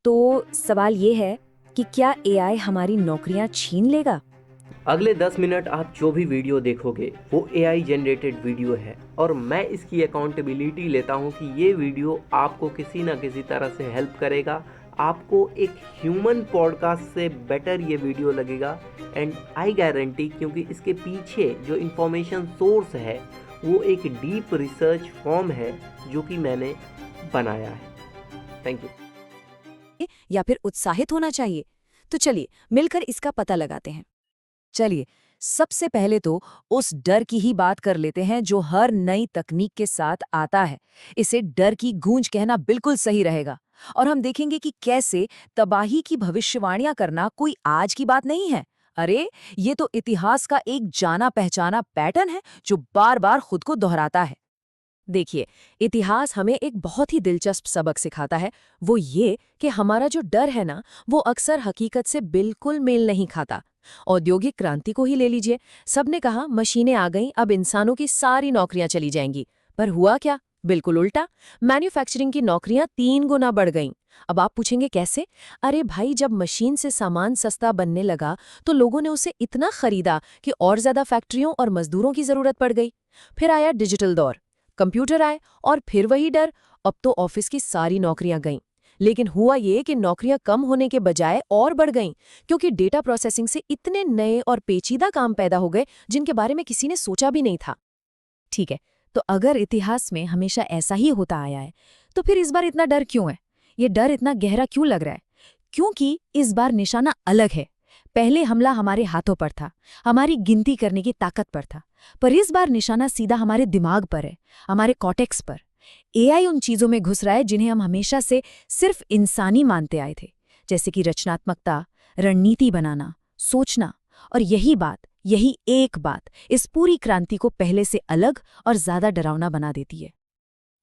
तो सवाल ये है कि क्या एआई हमारी नौकरियां छीन लेगा? अगले 10 मिनट आप जो भी वीडियो देखोगे वो एआई जनरेटेड वीडियो है और मैं इसकी अकाउंटेबिलिटी लेता हूँ कि ये वीडियो आपको किसी ना किसी तरह से हेल्प करेगा। आपको एक ह्यूमन पॉडकास्ट से बेटर ये वीडियो लगेगा एंड आई गारंटी, क्योंकि इसके पीछे जो इंफॉर्मेशन सोर्स है वो एक डीप रिसर्च फॉर्म है जो कि मैंने बनाया है। Thank you. या फिर उत्साहित होना चाहिए? तो चलिए मिलकर इसका पता लगाते हैं। चलिए, सबसे पहले तो उस डर की ही बात कर लेते हैं जो हर नई तकनीक के साथ आता है। इसे डर की गूंज कहना बिल्कुल सही रहेगा। और हम देखेंगे कि कैसे तबाही की भविष्यवाणियां करना कोई आज की बात नहीं है। अरे, ये तो इतिहास का एक जाना पहचाना पैटर्न है जो बार बार खुद को दोहराता है। देखिए, इतिहास हमें एक बहुत ही दिलचस्प सबक सिखाता है। वो ये कि हमारा जो डर है ना, वो अक्सर हकीकत से बिल्कुल मेल नहीं खाता। औद्योगिक क्रांति को ही ले लीजिए। सबने कहा मशीनें आ गईं, अब इंसानों की सारी नौकरियां चली जाएंगी। पर हुआ क्या? बिल्कुल उल्टा। मैन्युफैक्चरिंग की नौकरियां 3 गुना बढ़ गईं। अब आप पूछेंगे कैसे? अरे भाई, जब मशीन से सामान सस्ता बनने लगा तो लोगों ने उसे इतना खरीदा कि और ज्यादा फैक्ट्रियों और मजदूरों की जरूरत पड़ गई। फिर आया डिजिटल दौर, कंप्यूटर आए और फिर वही डर। अब तो ऑफिस की सारी नौकरियां गईं। लेकिन हुआ ये कि नौकरियां कम होने के बजाय और बढ़ गईं, क्योंकि डेटा प्रोसेसिंग से इतने नए और पेचीदा काम पैदा हो गए जिनके बारे में किसी ने सोचा भी नहीं था। ठीक है, तो अगर इतिहास में हमेशा ऐसा ही होता आया है, तो फिर इस बार इतना डर क्यों है? ये डर इतना गहरा क्यों लग रहा है? क्योंकि इस बार निशाना अलग है। पहले हमला हमारे हाथों पर था, हमारी गिनती करने की ताकत पर था। पर इस बार निशाना सीधा हमारे दिमाग पर है, हमारे कॉर्टेक्स पर। एआई उन चीजों में घुस रहा है जिन्हें हम हमेशा से सिर्फ इंसानी मानते आए थे, जैसे कि रचनात्मकता, रणनीति बनाना, सोचना। और यही एक बात इस पूरी क्रांति को पहले से अलग और ज्यादा डरावना बना देती है।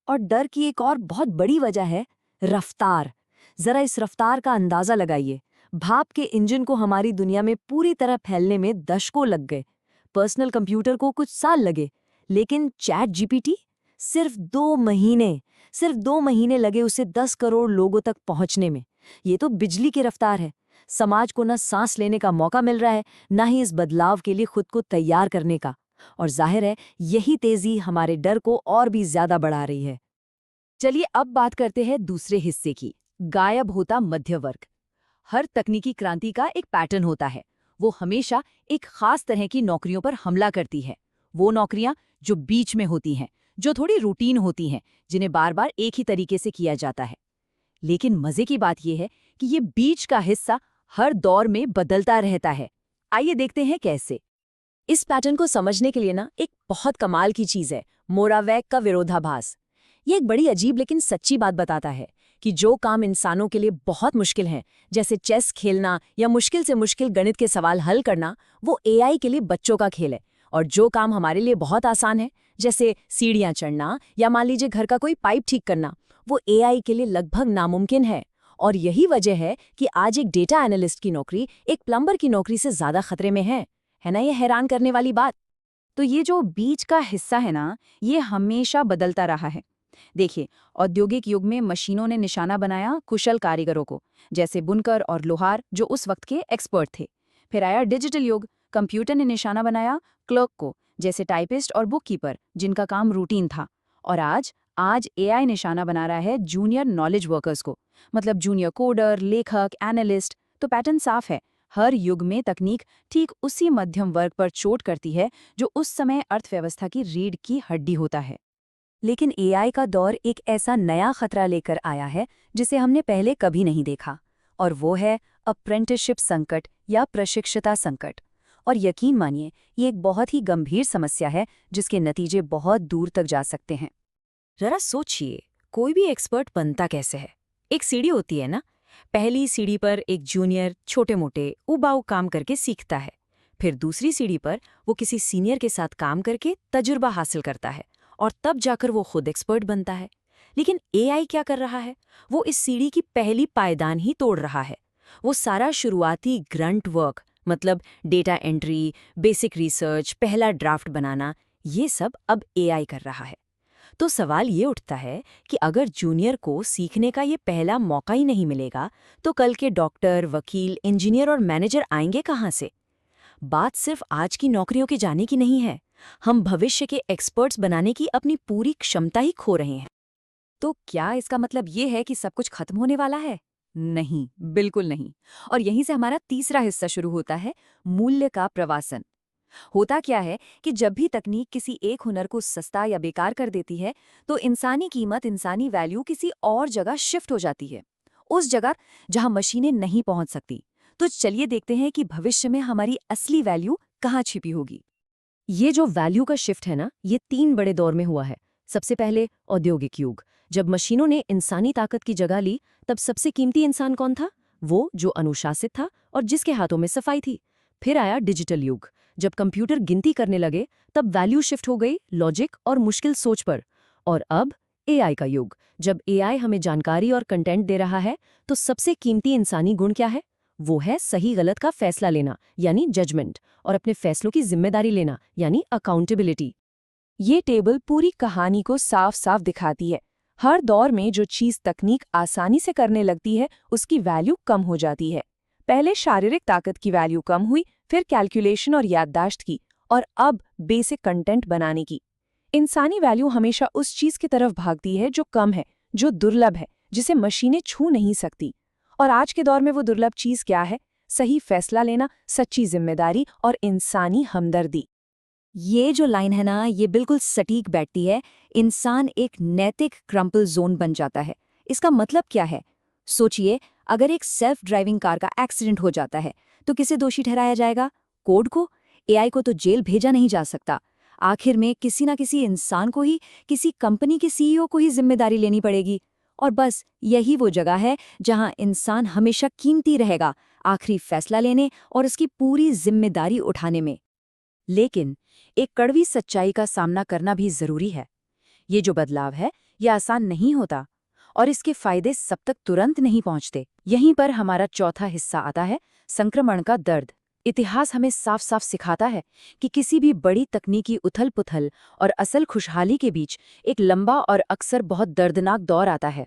और डर की एक और बहुत बड़ी वजह है रफ्तार। जरा इस रफ्तार का अंदाजा लगाइए। भाप के इंजन को हमारी दुनिया में पूरी तरह फैलने में दशकों लग गए। पर्सनल कंप्यूटर को कुछ साल लगे, लेकिन चैट जीपीटी सिर्फ 2 महीने लगे उसे 10 करोड़ लोगों तक पहुंचने में। ये तो बिजली की रफ्तार है। समाज को न सांस लेने का मौका मिल रहा है, न ही इस बदलाव के लिए खुद को तैयार करने का। और जाहिर है, यही तेजी हमारे डर को और भी ज्यादा बढ़ा रही है। चलिए अब बात करते हैं दूसरे हिस्से की, गायब होता मध्य वर्ग। हर तकनीकी क्रांति का एक पैटर्न होता है। वो हमेशा एक खास तरह की नौकरियों पर हमला करती है। वो नौकरियां जो बीच में होती हैं, जो थोड़ी रूटीन होती हैं, जिन्हें बार बार एक ही तरीके से किया जाता है। लेकिन मजे की बात यह है कि ये बीच का हिस्सा हर दौर में बदलता रहता है। आइए देखते हैं कैसे। इस पैटर्न को समझने के लिए ना एक बहुत कमाल की चीज है, मोरावेक का विरोधाभास। ये एक बड़ी अजीब लेकिन सच्ची बात बताता है कि जो काम इंसानों के लिए बहुत मुश्किल हैं, जैसे चेस खेलना या मुश्किल से मुश्किल गणित के सवाल हल करना, वो एआई के लिए बच्चों का खेल है। और जो काम हमारे लिए बहुत आसान है, जैसे सीढ़ियां चढ़ना या मान लीजिए घर का कोई पाइप ठीक करना, वो एआई के लिए लगभग नामुमकिन है। और यही वजह है कि आज एक डेटा एनालिस्ट की नौकरी एक प्लम्बर की नौकरी से ज्यादा खतरे में है ना? ये हैरान करने वाली बात। तो ये जो बीच का हिस्सा है ना, ये हमेशा बदलता रहा है। देखिए, औद्योगिक युग में मशीनों ने निशाना बनाया कुशल कारीगरों को, जैसे बुनकर और लोहार जो उस वक्त के एक्सपर्ट थे। फिर आया डिजिटल युग, कंप्यूटर ने निशाना बनाया क्लर्क को, जैसे टाइपिस्ट और बुककीपर जिनका काम रूटीन था। और आज एआई निशाना बना रहा है जूनियर नॉलेज वर्कर्स को, मतलब जूनियर कोडर, लेखक, एनालिस्ट। तो पैटर्न साफ है, हर युग में तकनीक ठीक उसी मध्यम वर्ग पर चोट करती है जो उस समय अर्थव्यवस्था की रीढ़ की हड्डी होता है। लेकिन एआई का दौर एक ऐसा नया खतरा लेकर आया है जिसे हमने पहले कभी नहीं देखा, और वो है अप्रेंटिसशिप संकट या प्रशिक्षुता संकट। और यकीन मानिए, ये एक बहुत ही गंभीर समस्या है जिसके नतीजे बहुत दूर तक जा सकते हैं। जरा सोचिए, कोई भी एक्सपर्ट बनता कैसे है? एक सीढ़ी होती है ना, पहली सीढ़ी पर एक जूनियर छोटे मोटे उबाऊ काम करके सीखता है। फिर दूसरी सीढ़ी पर वो किसी सीनियर के साथ काम करके तजुर्बा हासिल करता है, और तब जाकर वो खुद एक्सपर्ट बनता है। लेकिन एआई क्या कर रहा है? वो इस सीढ़ी की पहली पायदान ही तोड़ रहा है। वो सारा शुरुआती ग्रंट वर्क, मतलब डेटा एंट्री, बेसिक रिसर्च, पहला ड्राफ्ट बनाना, ये सब अब एआई कर रहा है। तो सवाल ये उठता है कि अगर जूनियर को सीखने का ये पहला मौका ही नहीं मिलेगा, तो कल के डॉक्टर, वकील, इंजीनियर और मैनेजर आएंगे कहाँ से? बात सिर्फ आज की नौकरियों के जाने की नहीं है। हम भविष्य के एक्सपर्ट्स बनाने की अपनी पूरी क्षमता ही खो रहे हैं। तो क्या इसका मतलब ये है कि सब कुछ खत्म होने वाला है? नहीं, बिल्कुल नहीं। और यहीं से हमारा तीसरा हिस्सा शुरू होता है, मूल्य का प्रवासन। होता क्या है कि जब भी तकनीक किसी एक हुनर को सस्ता या बेकार कर देती है, तो इंसानी कीमत, इंसानी वैल्यू किसी और जगह शिफ्ट हो जाती है, उस जगह जहां मशीनें नहीं पहुंच सकती। तो चलिए देखते हैं कि भविष्य में हमारी असली वैल्यू कहाँ छिपी होगी। ये जो वैल्यू का शिफ्ट है ना, ये 3 बड़े दौर में हुआ है। सबसे पहले औद्योगिक युग। जब मशीनों ने इंसानी ताकत की जगह ली, तब सबसे कीमती इंसान कौन था? वो जो अनुशासित था और जिसके हाथों में सफाई थी। फिर आया डिजिटल युग। जब कंप्यूटर गिनती करने लगे, तब वैल्यू शिफ्ट हो गई लॉजिक और मुश्किल सोच पर। और अब एआई का युग। जब एआई हमें जानकारी और कंटेंट दे रहा है, तो सबसे कीमती इंसानी गुण क्या है? वो है सही गलत का फैसला लेना, यानी जजमेंट, और अपने फैसलों की जिम्मेदारी लेना, यानी अकाउंटेबिलिटी। ये टेबल पूरी कहानी को साफ साफ दिखाती है। हर दौर में जो चीज तकनीक आसानी से करने लगती है, उसकी वैल्यू कम हो जाती है। पहले शारीरिक ताकत की वैल्यू कम हुई, फिर कैलकुलेशन और याददाश्त की, और अब बेसिक कंटेंट बनाने की। इंसानी वैल्यू हमेशा उस चीज की तरफ भागती है जो कम है, जो दुर्लभ है, जिसे मशीनें छू नहीं सकती। और आज के दौर में वो दुर्लभ चीज क्या है? सही फैसला लेना, सच्ची जिम्मेदारी और इंसानी हमदर्दी। ये जो लाइन है ना, ये बिल्कुल सटीक बैठती है। इंसान एक नैतिक क्रम्पल जोन बन जाता है। इसका मतलब क्या है? सोचिए, अगर एक सेल्फ ड्राइविंग कार का एक्सीडेंट हो जाता है, तो किसे दोषी ठहराया जाएगा? कोड को? एआई को तो जेल भेजा नहीं जा सकता। आखिर में किसी ना किसी इंसान को ही, किसी कंपनी के सीईओ को ही जिम्मेदारी लेनी पड़ेगी। और बस यही वो जगह है जहां इंसान हमेशा कीमती रहेगा, आखिरी फैसला लेने और उसकी पूरी जिम्मेदारी उठाने में। लेकिन एक कड़वी सच्चाई का सामना करना भी जरूरी है। ये जो बदलाव है, ये आसान नहीं होता, और इसके फायदे सब तक तुरंत नहीं पहुंचते। यहीं पर हमारा चौथा हिस्सा आता है, संक्रमण का दर्द। इतिहास हमें साफ साफ सिखाता है कि किसी भी बड़ी तकनीकी उथल-पुथल और असल खुशहाली के बीच एक लंबा और अक्सर बहुत दर्दनाक दौर आता है।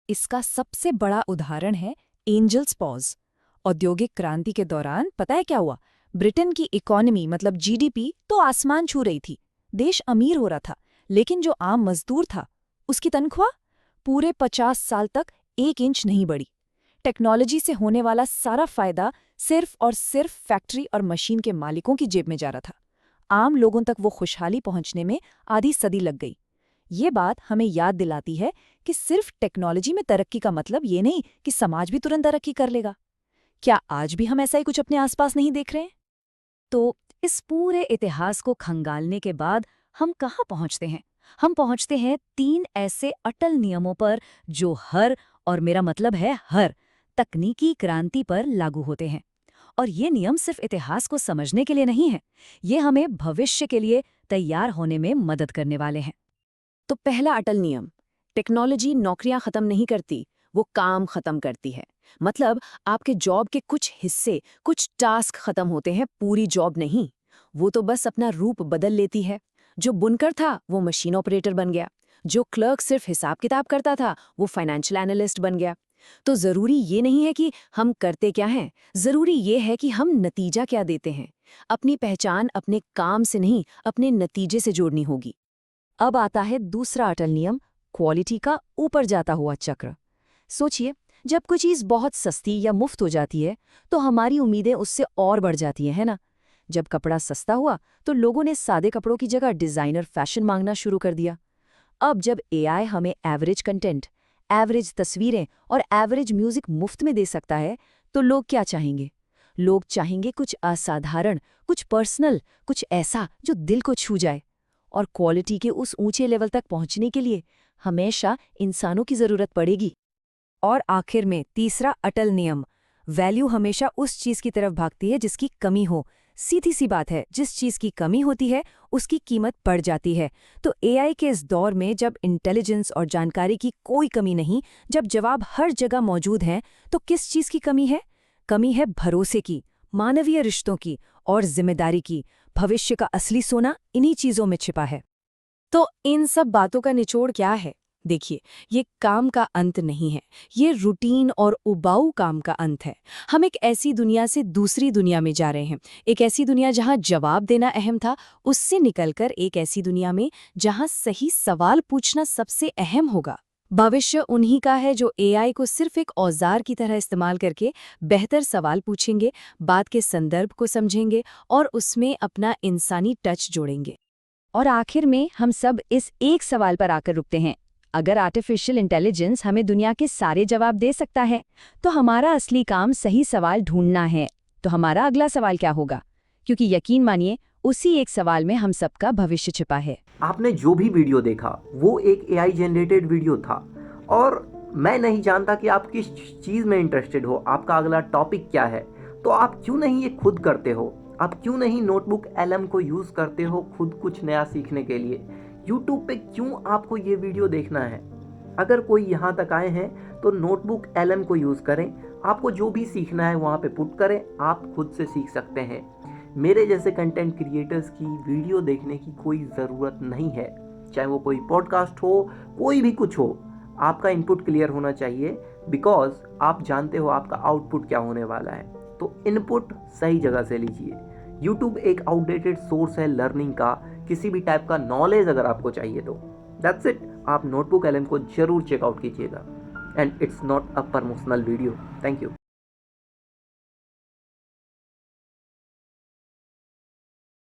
इसका सबसे बड़ा उदाहरण है एंजल्स पॉज। औद्योगिक क्रांति के दौरान पता है क्या हुआ? ब्रिटेन की इकोनॉमी मतलब जीडीपी तो आसमान छू रही थी। देश अमीर हो रहा था, लेकिन जो आम मजदूर था, उसकी तनख्वाह पूरे 50 साल तक 1 इंच नहीं बढ़ी। टेक्नोलॉजी से होने वाला सारा फायदा सिर्फ और सिर्फ फैक्ट्री और मशीन के मालिकों की जेब में जा रहा था। आम लोगों तक वो खुशहाली पहुंचने में आधी सदी लग गई। ये बात हमें याद दिलाती है कि सिर्फ टेक्नोलॉजी में तरक्की का मतलब ये नहीं कि समाज भी तुरंत तरक्की कर लेगा। क्या आज भी हम ऐसा ही कुछ अपने आसपास नहीं देख रहे हैं? तो इस पूरे इतिहास को खंगालने के बाद हम कहाँ पहुँचते हैं? हम पहुँचते हैं 3 ऐसे अटल नियमों पर जो हर, और मेरा मतलब है हर, तकनीकी क्रांति पर लागू होते हैं। और ये नियम सिर्फ इतिहास को समझने के लिए नहीं है, ये हमें भविष्य के लिए तैयार होने में मदद करने वाले हैं। तो पहला अटल नियम, टेक्नोलॉजी नौकरियां खत्म नहीं करती, वो काम खत्म करती है। मतलब आपके जॉब के कुछ हिस्से, कुछ टास्क खत्म होते हैं, पूरी जॉब नहीं। वो तो बस अपना रूप बदल लेती है। जो बुनकर था वो मशीन ऑपरेटर बन गया, जो क्लर्क सिर्फ हिसाब किताब करता था वो फाइनेंशियल एनालिस्ट बन गया। तो जरूरी ये नहीं है कि हम करते क्या हैं, जरूरी ये है कि हम नतीजा क्या देते हैं। अपनी पहचान अपने काम से नहीं, अपने नतीजे से जोड़नी होगी। अब आता है दूसरा अटल नियम, क्वालिटी का ऊपर जाता हुआ चक्र। सोचिए, जब कोई चीज़ बहुत सस्ती या मुफ्त हो जाती है, तो हमारी उम्मीदें उससे और बढ़ जाती हैं, है ना? जब कपड़ा सस्ता हुआ, तो लोगों ने सादे कपड़ों की जगह डिज़ाइनर फैशन मांगना शुरू कर दिया। अब जब एआई हमें एवरेज कंटेंट, एवरेज तस्वीरें और एवरेज म्यूजिक मुफ्त में दे सकता है, तो लोग क्या चाहेंगे? लोग चाहेंगे कुछ असाधारण, कुछ पर्सनल, कुछ ऐसा जो दिल को छू जाए। और क्वालिटी के उस ऊंचे लेवल तक पहुंचने के लिए हमेशा इंसानों की जरूरत पड़ेगी। और आखिर में तीसरा अटल नियम, वैल्यू हमेशा उस चीज की तरफ भागती है जिसकी कमी हो। सीधी सी बात है, जिस चीज की कमी होती है उसकी कीमत बढ़ जाती है। तो एआई के इस दौर में जब इंटेलिजेंस और जानकारी की कोई कमी नहीं, जब जवाब हर जगह मौजूद हैं, तो किस चीज की कमी है? कमी है भरोसे की, मानवीय रिश्तों की और जिम्मेदारी की। भविष्य का असली सोना इन्हीं चीजों में छिपा है। तो इन सब बातों का निचोड़ क्या है? देखिए, ये काम का अंत नहीं है, ये रूटीन और उबाऊ काम का अंत है। हम एक ऐसी दुनिया से दूसरी दुनिया में जा रहे हैं, एक ऐसी दुनिया जहां जवाब देना अहम था, उससे निकलकर एक ऐसी दुनिया में जहां सही सवाल पूछना सबसे अहम होगा। भविष्य उन्हीं का है जो एआई को सिर्फ एक औजार की तरह इस्तेमाल करके बेहतर सवाल पूछेंगे, बात के संदर्भ को समझेंगे और उसमें अपना इंसानी टच जोड़ेंगे। और आखिर में हम सब इस एक सवाल पर आकर रुकते हैं। अगर आर्टिफिशियल इंटेलिजेंस हमें दुनिया के सारे जवाब दे सकता है, तो हमारा असली काम सही सवाल ढूंढना है। तो हमारा अगला सवाल क्या होगा? क्योंकि यकीन मानिए, उसी एक सवाल में हम सबका भविष्य छिपा है। आपने जो भी वीडियो देखा वो एक एआई जनरेटेड वीडियो था, और मैं नहीं जानता कि आप किस चीज़ में इंटरेस्टेड हो, आपका अगला टॉपिक क्या है। तो आप क्यों नहीं ये खुद करते हो? आप क्यों नहीं नोटबुक एलएम को यूज़ करते हो खुद कुछ नया सीखने के लिए? यूट्यूब पे क्यों आपको ये वीडियो देखना है? अगर कोई यहाँ तक आए हैं तो नोटबुक एलएम को यूज़ करें, आपको जो भी सीखना है वहाँ पे पुट करें, आप खुद से सीख सकते हैं। मेरे जैसे कंटेंट क्रिएटर्स की वीडियो देखने की कोई ज़रूरत नहीं है, चाहे वो कोई पॉडकास्ट हो, कोई भी कुछ हो। आपका इनपुट क्लियर होना चाहिए, बिकॉज आप जानते हो आपका आउटपुट क्या होने वाला है। तो इनपुट सही जगह से लीजिए। यूट्यूब एक आउटडेटेड सोर्स है लर्निंग का, किसी भी टाइप का नॉलेज अगर आपको चाहिए तो दैट्स इट। आप नोटबुक एलएम को जरूर चेकआउट कीजिएगा, and it's not a promotional video. Thank you.